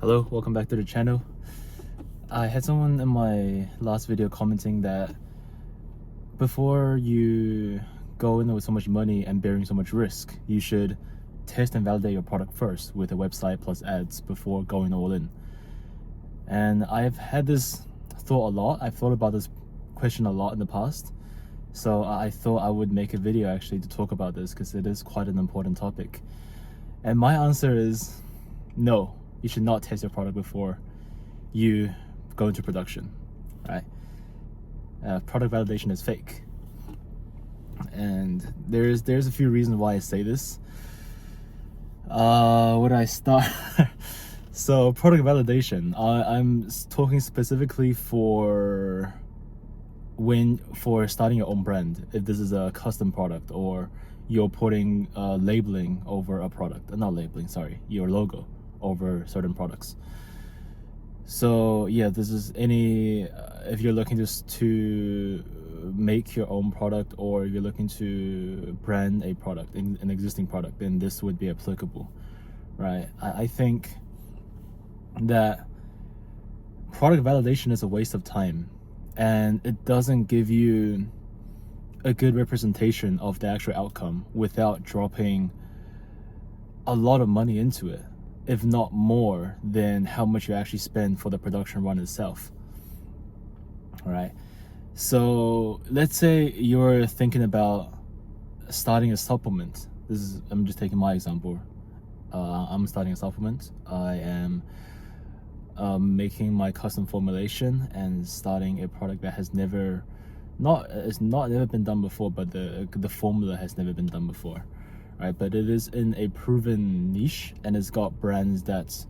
Hello, welcome back to the channel. I had someone in my last video commenting that before you go in with so much money and bearing so much risk, you should test and validate your product first with a website plus ads before going all in. And I've had this thought a lot. I've thought about this question a lot in the past. So I thought I would make a video actually to talk about this because it is quite an important topic. And my answer is no. You should not test your product before you go into production, right? Product validation is fake, and there's a few reasons why I say this. Where do I start? So product validation, I'm talking specifically for starting your own brand. If this is a custom product or you're putting labeling over a product, not labeling, sorry, your logo over certain products. So yeah, this is if you're looking to make your own product, or if you're looking to brand a product, an existing product, then this would be applicable, right? I think that product validation is a waste of time, and it doesn't give you a good representation of the actual outcome without dropping a lot of money into it, if not more than how much you actually spend for the production run itself. All right. So let's say you're thinking about starting a supplement. I'm just taking my example. I'm starting a supplement. I am making my custom formulation and starting a product that has never been done before, but the formula has never been done before. Right, but it is in a proven niche, and it's got brands that's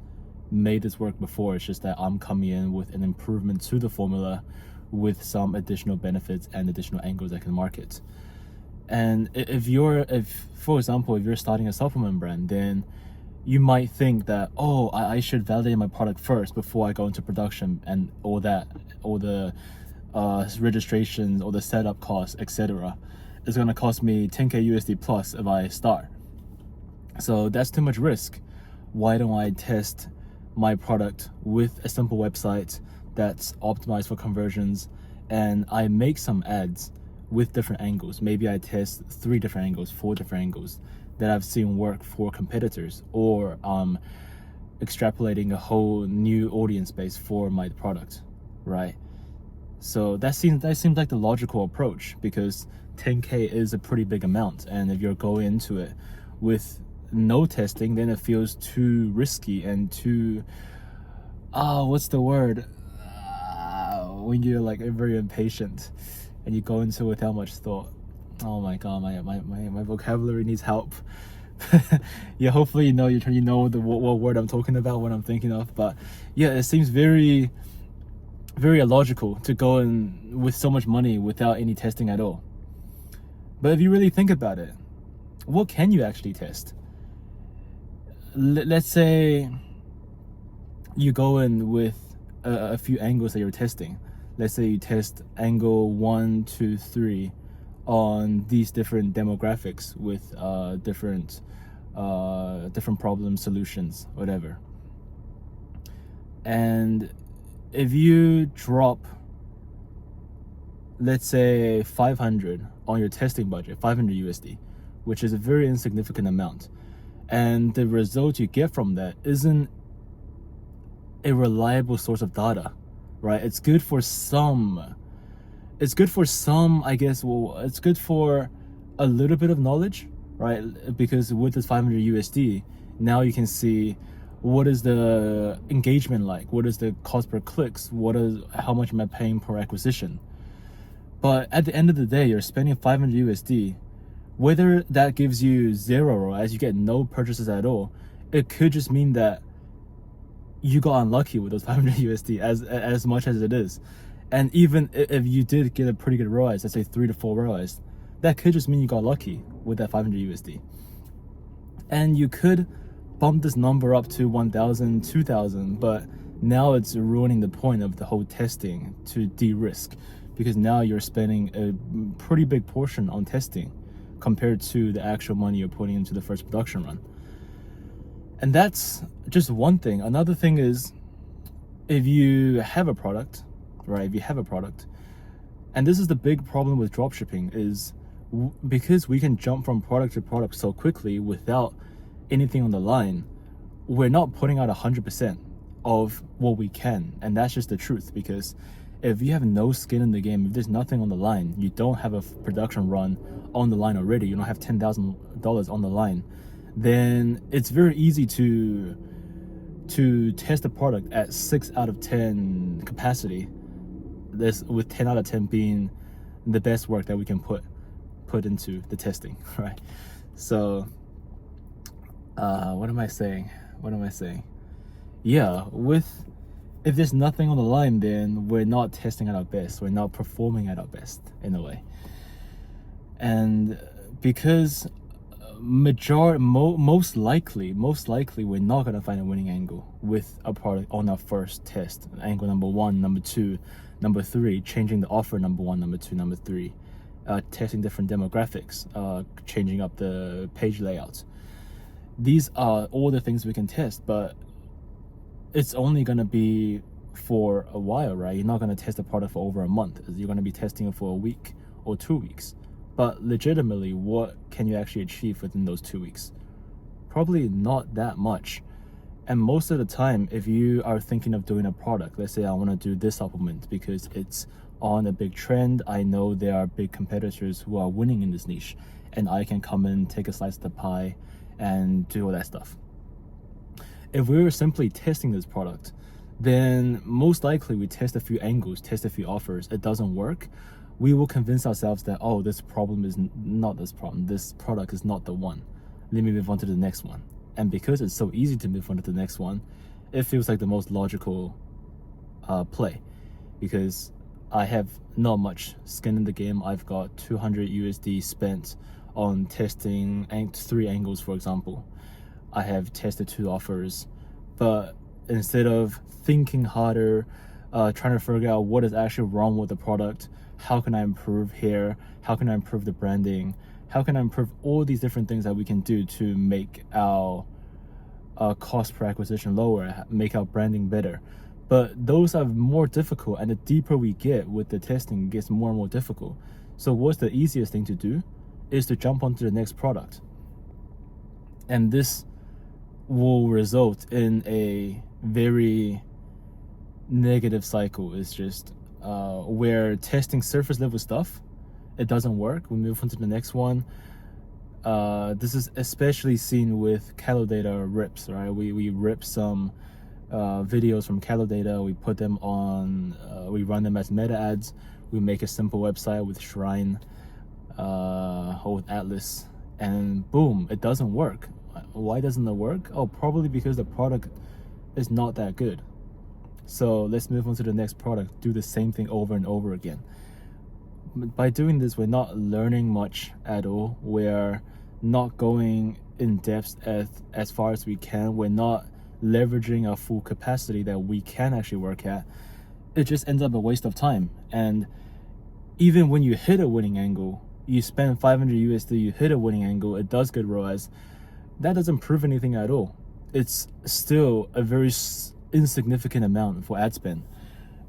made this work before. It's just that I'm coming in with an improvement to the formula with some additional benefits and additional angles I can market. And for example, if you're starting a supplement brand, then you might think that, oh, I should validate my product first before I go into production, and all the registrations or the setup costs, etc. It's going to cost me 10k USD plus if I start. So that's too much risk. Why don't I test my product with a simple website that's optimized for conversions, and I make some ads with different angles? Maybe I test 3 different angles, 4 different angles that I've seen work for competitors, or extrapolating a whole new audience base for my product, right? So that seems like the logical approach, because 10k is a pretty big amount, and if you're going into it with no testing, then it feels too risky and too what's the word, when you're like very impatient and you go into it without much thought. Oh my god, my vocabulary needs help. Yeah, hopefully you know what word I'm talking about, what I'm thinking of. But yeah, it seems very illogical to go in with so much money without any testing at all. But if you really think about it, what can you actually test? Let's say you go in with a few angles that you're testing. Let's say you test angle 1, 2, 3 on these different demographics with different problem solutions, whatever. And if you drop, let's say 500 on your testing budget, 500 USD, which is a very insignificant amount, and the result you get from that isn't a reliable source of data, right? It's good for some, I guess. Well, it's good for a little bit of knowledge, right? Because with this 500 USD, now you can see what is the engagement like, what is the cost per clicks, how much am I paying per acquisition. But at the end of the day, you're spending 500 USD. Whether that gives you 0 ROAS, you get no purchases at all, it could just mean that you got unlucky with those 500 USD, as much as it is. And even if you did get a pretty good ROAS, let's say 3 to 4 ROAS, that could just mean you got lucky with that 500 USD. And you could bump this number up to 1,000, 2,000, but now it's ruining the point of the whole testing to de-risk, because now you're spending a pretty big portion on testing compared to the actual money you're putting into the first production run. And that's just one thing. Another thing is, if you have a product, right? If you have a product, and this is the big problem with dropshipping, is because we can jump from product to product so quickly without anything on the line, we're not putting out 100% of what we can. And that's just the truth, because if you have no skin in the game, if there's nothing on the line, you don't have a production run on the line already, you don't have $10,000 on the line, then it's very easy to test the product at 6 out of 10 capacity, this with 10 out of 10 being the best work that we can put into the testing, right? So what am I saying? Yeah, if there's nothing on the line, then we're not testing at our best, we're not performing at our best in a way. And because most likely we're not going to find a winning angle with a product on our first test. Angle number 1, number 2, number 3, changing the offer, number 1, number 2, number 3, testing different demographics, changing up the page layouts. These are all the things we can test, but it's only going to be for a while, right? You're not going to test a product for over a month. You're going to be testing it for a week or 2 weeks. But legitimately, what can you actually achieve within those 2 weeks? Probably not that much. And most of the time, if you are thinking of doing a product, let's say I want to do this supplement because it's on a big trend, I know there are big competitors who are winning in this niche, and I can come in, take a slice of the pie, and do all that stuff. If we were simply testing this product, then most likely we test a few angles, test a few offers, it doesn't work. We will convince ourselves that, oh, this problem is not this problem, this product is not the one, let me move on to the next one. And because it's so easy to move on to the next one, it feels like the most logical play, because I have not much skin in the game. I've got 200 USD spent on testing 3 angles, for example. I have tested 2 offers, but instead of thinking harder, trying to figure out what is actually wrong with the product, how can I improve here, how can I improve the branding, how can I improve all these different things that we can do to make our cost per acquisition lower, make our branding better. But those are more difficult, and the deeper we get with the testing, it gets more and more difficult. So what's the easiest thing to do is to jump onto the next product. And this will result in a very negative cycle. It's just where testing surface level stuff, it doesn't work, we move on to the next one. This is especially seen with Calodata rips, right? We rip some videos from Calodata, we put them on, we run them as meta ads, we make a simple website with Shrine or with Atlas, and boom, it doesn't work. Why doesn't it work? Oh, probably because the product is not that good. So let's move on to the next product, do the same thing over and over again. By doing this, we're not learning much at all. We're not going in depth as far as we can. We're not leveraging our full capacity that we can actually work at. It just ends up a waste of time. And even when you hit a winning angle, you spend 500 USD, you hit a winning angle, it does good ROAS, that doesn't prove anything at all. It's still a very insignificant amount for ad spend,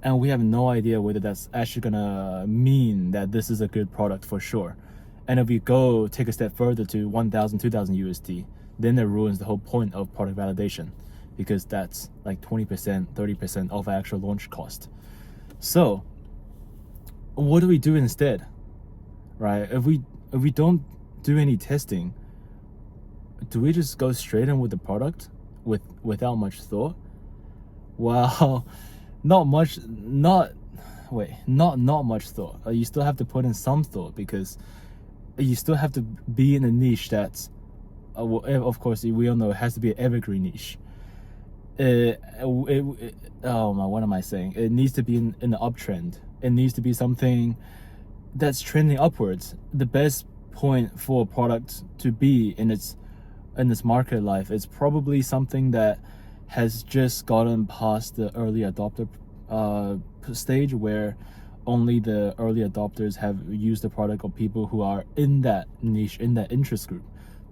and we have no idea whether that's actually gonna mean that this is a good product for sure. And if we go take a step further to 1,000, 2,000 USD, then it ruins the whole point of product validation, because that's like 20%, 30% of actual launch cost. So what do we do instead, right? If we don't do any testing, do we just go straight in with the product without much thought? Well, not much thought. You still have to put in some thought, because you still have to be in a niche that's of course we all know it has to be an evergreen niche. What am I saying? It needs to be in an uptrend. It needs to be something that's trending upwards. The best point for a product to be in its market life is probably something that has just gotten past the early adopter stage, where only the early adopters have used the product, or people who are in that niche, in that interest group.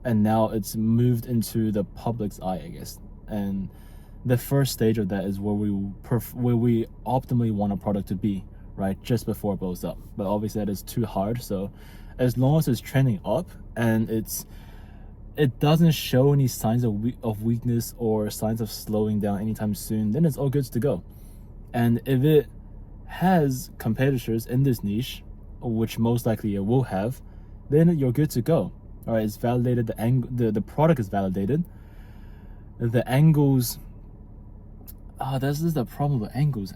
and now it's moved into the public's eye, I guess. And the first stage of that is where we optimally want a product to be, right, just before it blows up. But obviously that is too hard. So as long as it's trending up and it doesn't show any signs of weakness or signs of slowing down anytime soon, then it's all good to go. And if it has competitors in this niche, which most likely it will have, then you're good to go. All right, it's validated. The product is validated. The angles. This is the problem with angles.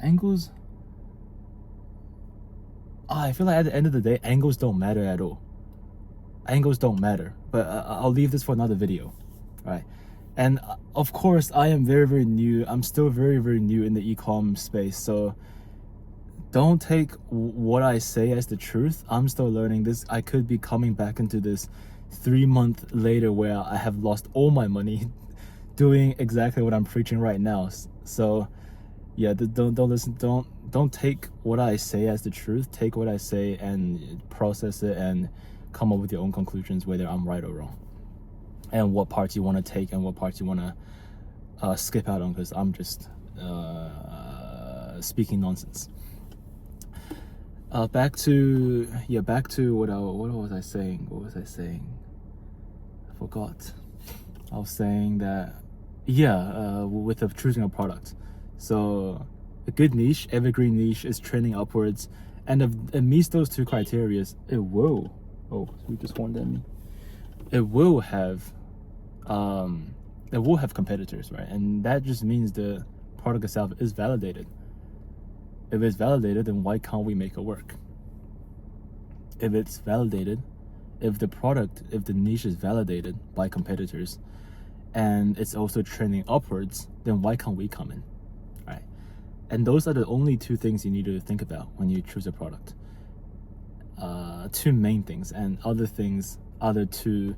I feel like at the end of the day, angles don't matter at all. Angles don't matter. But I'll leave this for another video, right? And of course, I am very, very new. I'm still very, very new in the e-com space. So don't take what I say as the truth. I'm still learning this. I could be coming back into this 3 months later where I have lost all my money doing exactly what I'm preaching right now. So yeah, don't listen. Don't take what I say as the truth. Take what I say and process it and come up with your own conclusions, whether I'm right or wrong, and what parts you want to take and what parts you want to skip out on, because I'm just speaking nonsense. Back to what was I saying? I forgot. I was saying that with choosing a product. So a good niche, evergreen niche, is trending upwards, and if it meets those two criteria, it will. Oh, we just warned at me. It will have competitors, right? And that just means the product itself is validated. If it's validated, then why can't we make it work? If it's validated, if the niche is validated by competitors, and it's also trending upwards, then why can't we come in, right? And those are the only two things you need to think about when you choose a product. Two main things, and other things are the two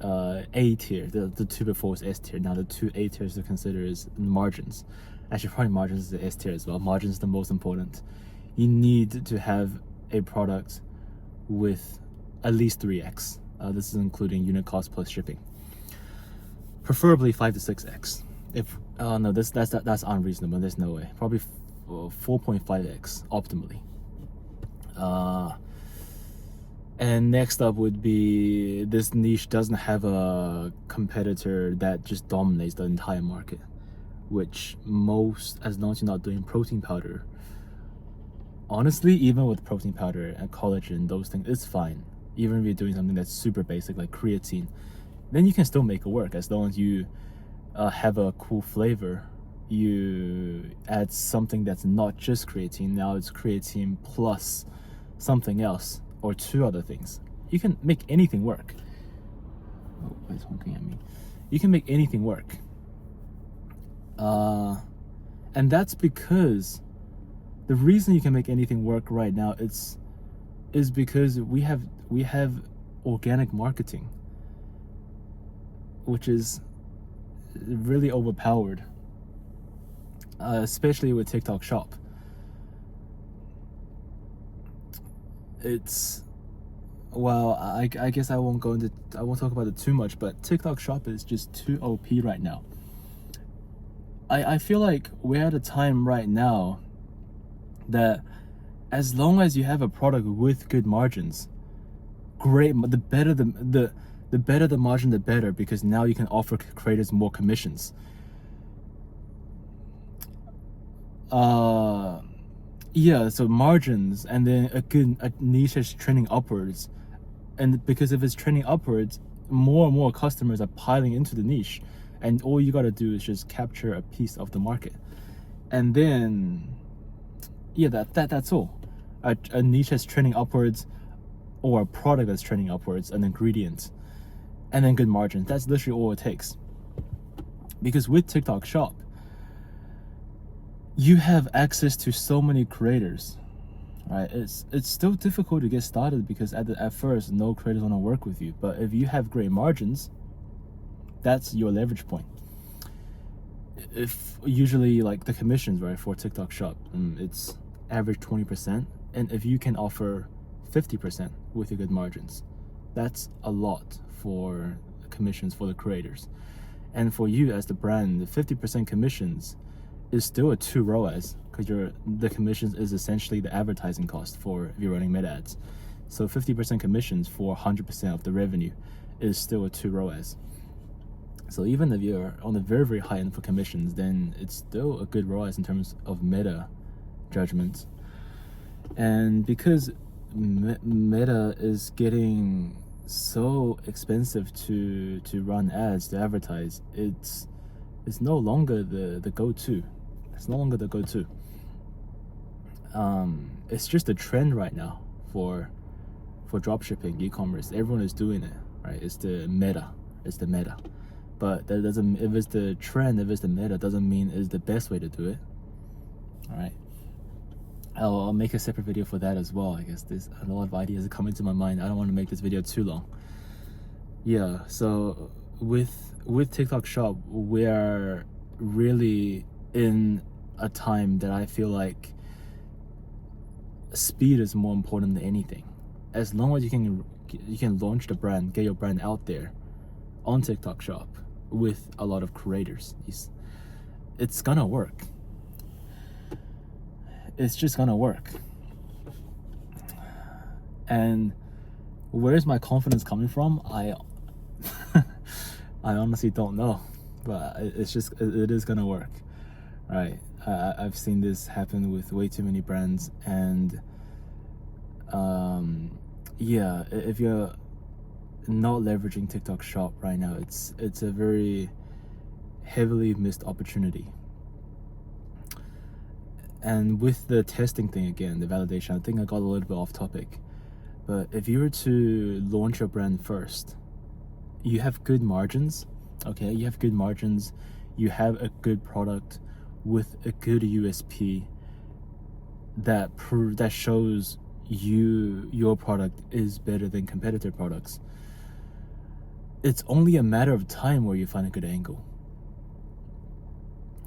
A tier. The two before is S tier. Now the two A tiers to consider is margins. Actually, probably margins is the S tier as well. Margins is the most important. You need to have a product with at least 3x. This is including unit cost plus shipping. Preferably 5 to 6x. If no, that's unreasonable. There's no way. Probably 4.5x optimally. And next up would be, this niche doesn't have a competitor that just dominates the entire market, which as long as you're not doing protein powder. Honestly, even with protein powder and collagen, those things, it's fine. Even if you're doing something that's super basic like creatine, then you can still make it work as long as you have a cool flavor. You add something that's not just creatine. Now it's creatine plus something else or two other things. You can make anything work. Oh, it's honking at me. You can make anything work. And that's because the reason you can make anything work right now is because we have organic marketing, which is really overpowered, especially with TikTok Shop. I guess I won't talk about it too much, but TikTok Shop is just too OP right now. I feel like we're at a time right now that as long as you have a product with good margins, great. The better the margin, the better, because now you can offer creators more commissions. So margins, and then a niche is trending upwards, and because if it's trending upwards, more and more customers are piling into the niche, and all you got to do is just capture a piece of the market, and then that's all. A niche is trending upwards, or a product that's trending upwards, an ingredient, and then good margins. That's literally all it takes. Because with TikTok Shop, you have access to so many creators, right? It's still difficult to get started because at first no creators want to work with you. But if you have great margins, that's your leverage point. If usually like the commissions, right, for TikTok Shop, it's average 20%, and if you can offer 50% with your good margins, that's a lot for commissions for the creators. And for you as the brand, the 50% commissions is still a 2 ROAS, because the commissions is essentially the advertising cost for if you're running meta ads. So 50% commissions for 100% of the revenue is still a 2 ROAS. So even if you're on the very, very high end for commissions, then it's still a good ROAS in terms of meta judgments. And because meta is getting so expensive to run ads, to advertise, it's no longer the go-to. It's no longer the go-to. It's just a trend right now for dropshipping, e-commerce. Everyone is doing it, right? It's the meta. But that doesn't, if it's the trend, if it's the meta, doesn't mean it's the best way to do it. All right. I'll make a separate video for that as well. I guess there's a lot of ideas that come into my mind. I don't want to make this video too long. Yeah, so with TikTok Shop, we're really in a time that I feel like speed is more important than anything. As long as you can launch the brand, get your brand out there on TikTok Shop with a lot of creators, it's gonna work. It's just gonna work. And where's my confidence coming from? I honestly don't know, but it is gonna work, right? I've seen this happen with way too many brands, and yeah, if you're not leveraging TikTok Shop right now, it's a very heavily missed opportunity. And with the testing thing again, the validation, I think I got a little bit off topic. But if you were to launch your brand first, you have good margins, okay? You have good margins, you have a good product with a good USP that shows your product is better than competitor products. It's only a matter of time where you find a good angle,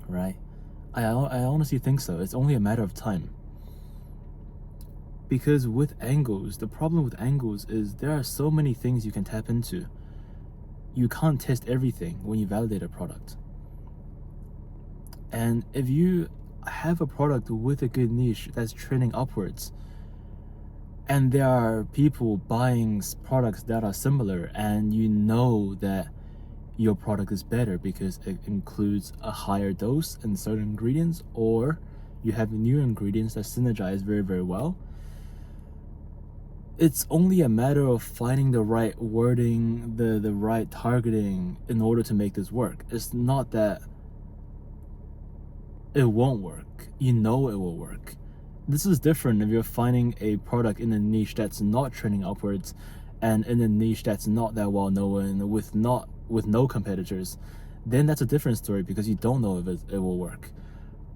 right? I honestly think so. It's only a matter of time. Because with angles, the problem with angles is there are so many things you can tap into. You can't test everything when you validate a product. And if you have a product with a good niche that's trending upwards, and there are people buying products that are similar, and you know that your product is better because it includes a higher dose in certain ingredients, or you have new ingredients that synergize very, very well, it's only a matter of finding the right wording, the right targeting in order to make this work. It's not that it won't work. You know it will work. This is different if you're finding a product in a niche that's not trending upwards, and in a niche that's not that well known, with no competitors. Then that's a different story, because you don't know if it will work.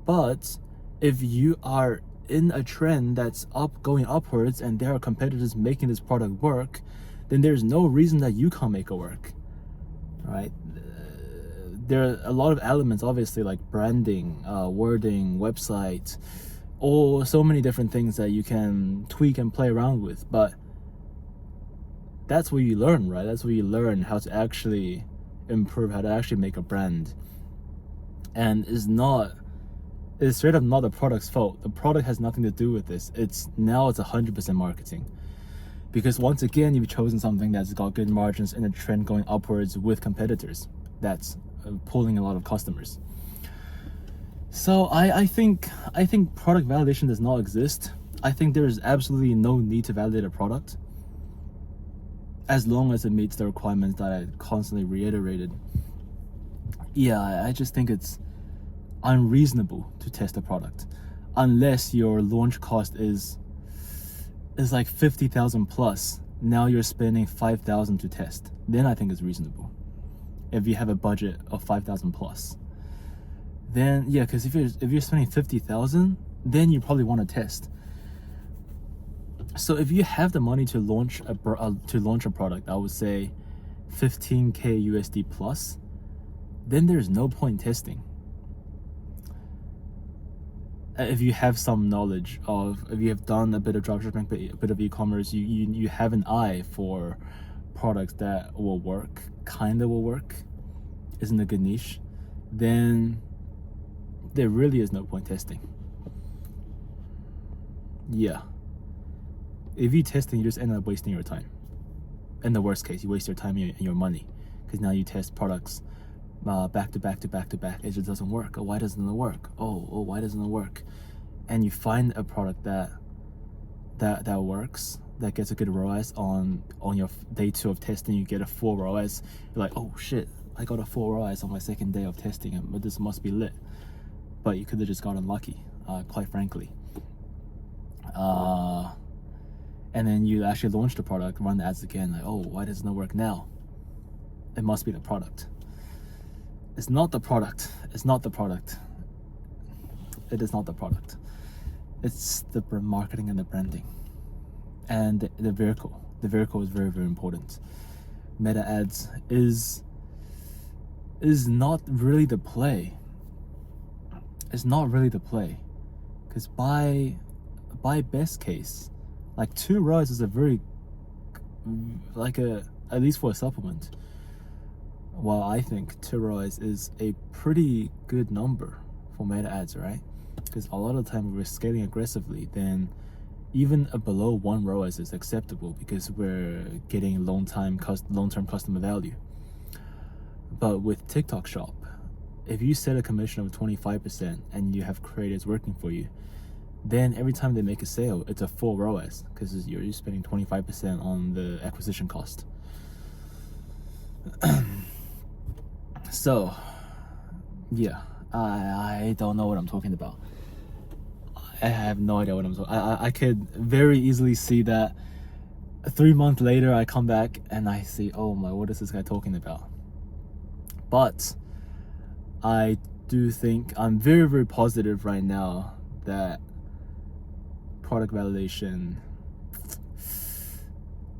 But if you are in a trend that's going upwards, and there are competitors making this product work, then there's no reason that you can't make it work, right? There are a lot of elements, obviously, like branding, wording, website, or so many different things that you can tweak and play around with. But that's where you learn, right? That's where you learn how to actually improve, how to actually make a brand. And it's straight up not the product's fault. The product has nothing to do with this. It's 100% marketing. Because once again, you've chosen something that's got good margins and a trend going upwards with competitors. That's pulling a lot of customers. So I think product validation does not exist. I think there is absolutely no need to validate a product, as long as it meets the requirements that I constantly reiterated. Yeah, I just think it's unreasonable to test a product unless your launch cost is like 50,000 plus. Now you're spending 5,000 to test. Then I think it's reasonable. If you have a budget of 5,000 plus, then yeah, because if you're spending 50,000, then you probably want to test. So if you have the money to launch a product, I would say 15K USD plus, then there's no point testing. If you have some knowledge if you have done a bit of dropshipping, a bit of e-commerce, you have an eye for products that will work, kind of will work, isn't a good niche, then there really is no point testing. Yeah. If you testing, you just end up wasting your time. In the worst case, you waste your time and your money, because now you test products back to back to back to back. It just doesn't work. Oh, why doesn't it work? Oh, why doesn't it work? And you find a product that works, that gets a good ROAS on your day 2 of testing. You get a 4 ROAS. You're like, oh shit, I got a 4 ROAS on my second day of testing, but this must be lit. But you could have just gotten lucky, quite frankly. And then you actually launch the product, run the ads again, like, oh, why doesn't it work now? It must be the product. It's not the product. It's not the product. It is not the product. It's the marketing and the branding. And the vehicle. The vehicle is very, very important. Meta ads is not really the play. It's not really the play. Because by best case, like 2 ROAS is a very, at least for a supplement, well, I think 2 ROAS is a pretty good number for meta ads, right? Because a lot of the time we're scaling aggressively, then even a below 1 ROAS is acceptable because we're getting long-term customer value. But with TikTok Shop, if you set a commission of 25% and you have creators working for you, then every time they make a sale, it's a full ROAS because you're spending 25% on the acquisition cost. So, yeah, I don't know what I'm talking about. I have no idea what I'm talking. I could very easily see that 3 months later I come back and I see, oh my, what is this guy talking about? But I do think I'm very, very positive right now that product validation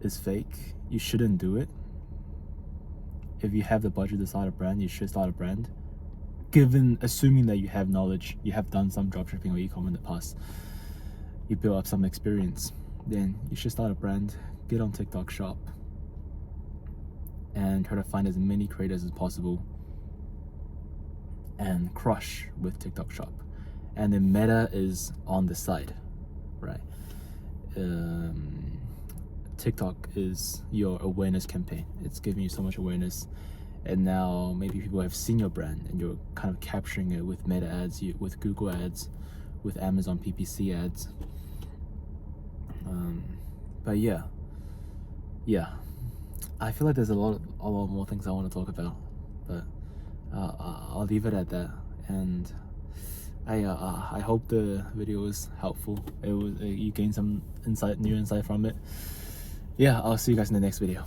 is fake. You shouldn't do it. If you have the budget to start a brand, you should start a brand. Assuming that you have knowledge, you have done some dropshipping or e-com in the past, you build up some experience, then you should start a brand, get on TikTok Shop, and try to find as many creators as possible and crush with TikTok Shop. And then Meta is on the side, right? TikTok is your awareness campaign. It's giving you so much awareness, and now maybe people have seen your brand and you're kind of capturing it with Meta ads, with Google ads, with Amazon PPC ads. But yeah, I feel like there's a lot more things I want to talk about, but I'll leave it at that. And I hope the video was helpful. You gained some new insight from it. Yeah, I'll see you guys in the next video.